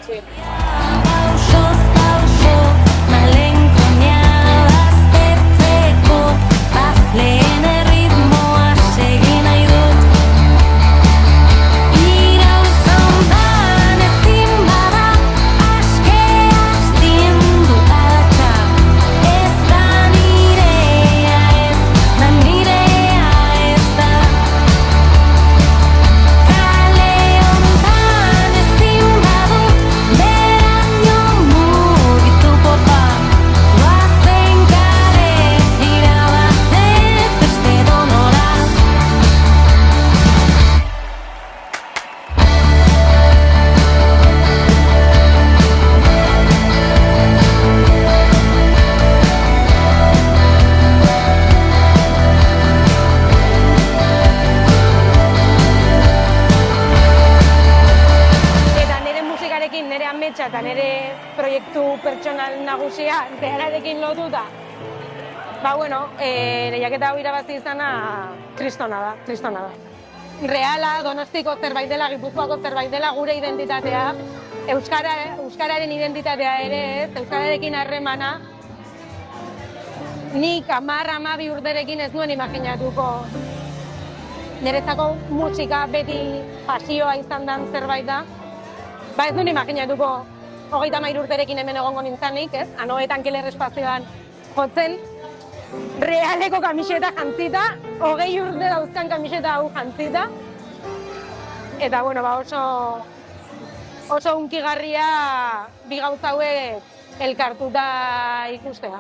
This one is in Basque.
Sí. Nire ametsa eta nire proiektu pertsonal nagusia realarekin lotuta. Lehiaketa hau irabazi izana kristona da. Reala, Donostiko zerbait dela, Gipuzkoako zerbait dela, gure identitatea, euskararen identitatea ere ez, euskararekin harremana. Nik 10-12 urterekin ez nuen imaginatuko. Niretzako musika beti pasioa izan den zerbait da. Ez nuen imaginatuko 33 urterekin hemen egongo nintzanik, ez? Anoetan Keller espazioan jotzen, realeko kamiseta jantzita, 20 urte dauzkan kamiseta hau jantzita. Eta, oso hunkigarria bi gauza hauek elkartuta ikustea.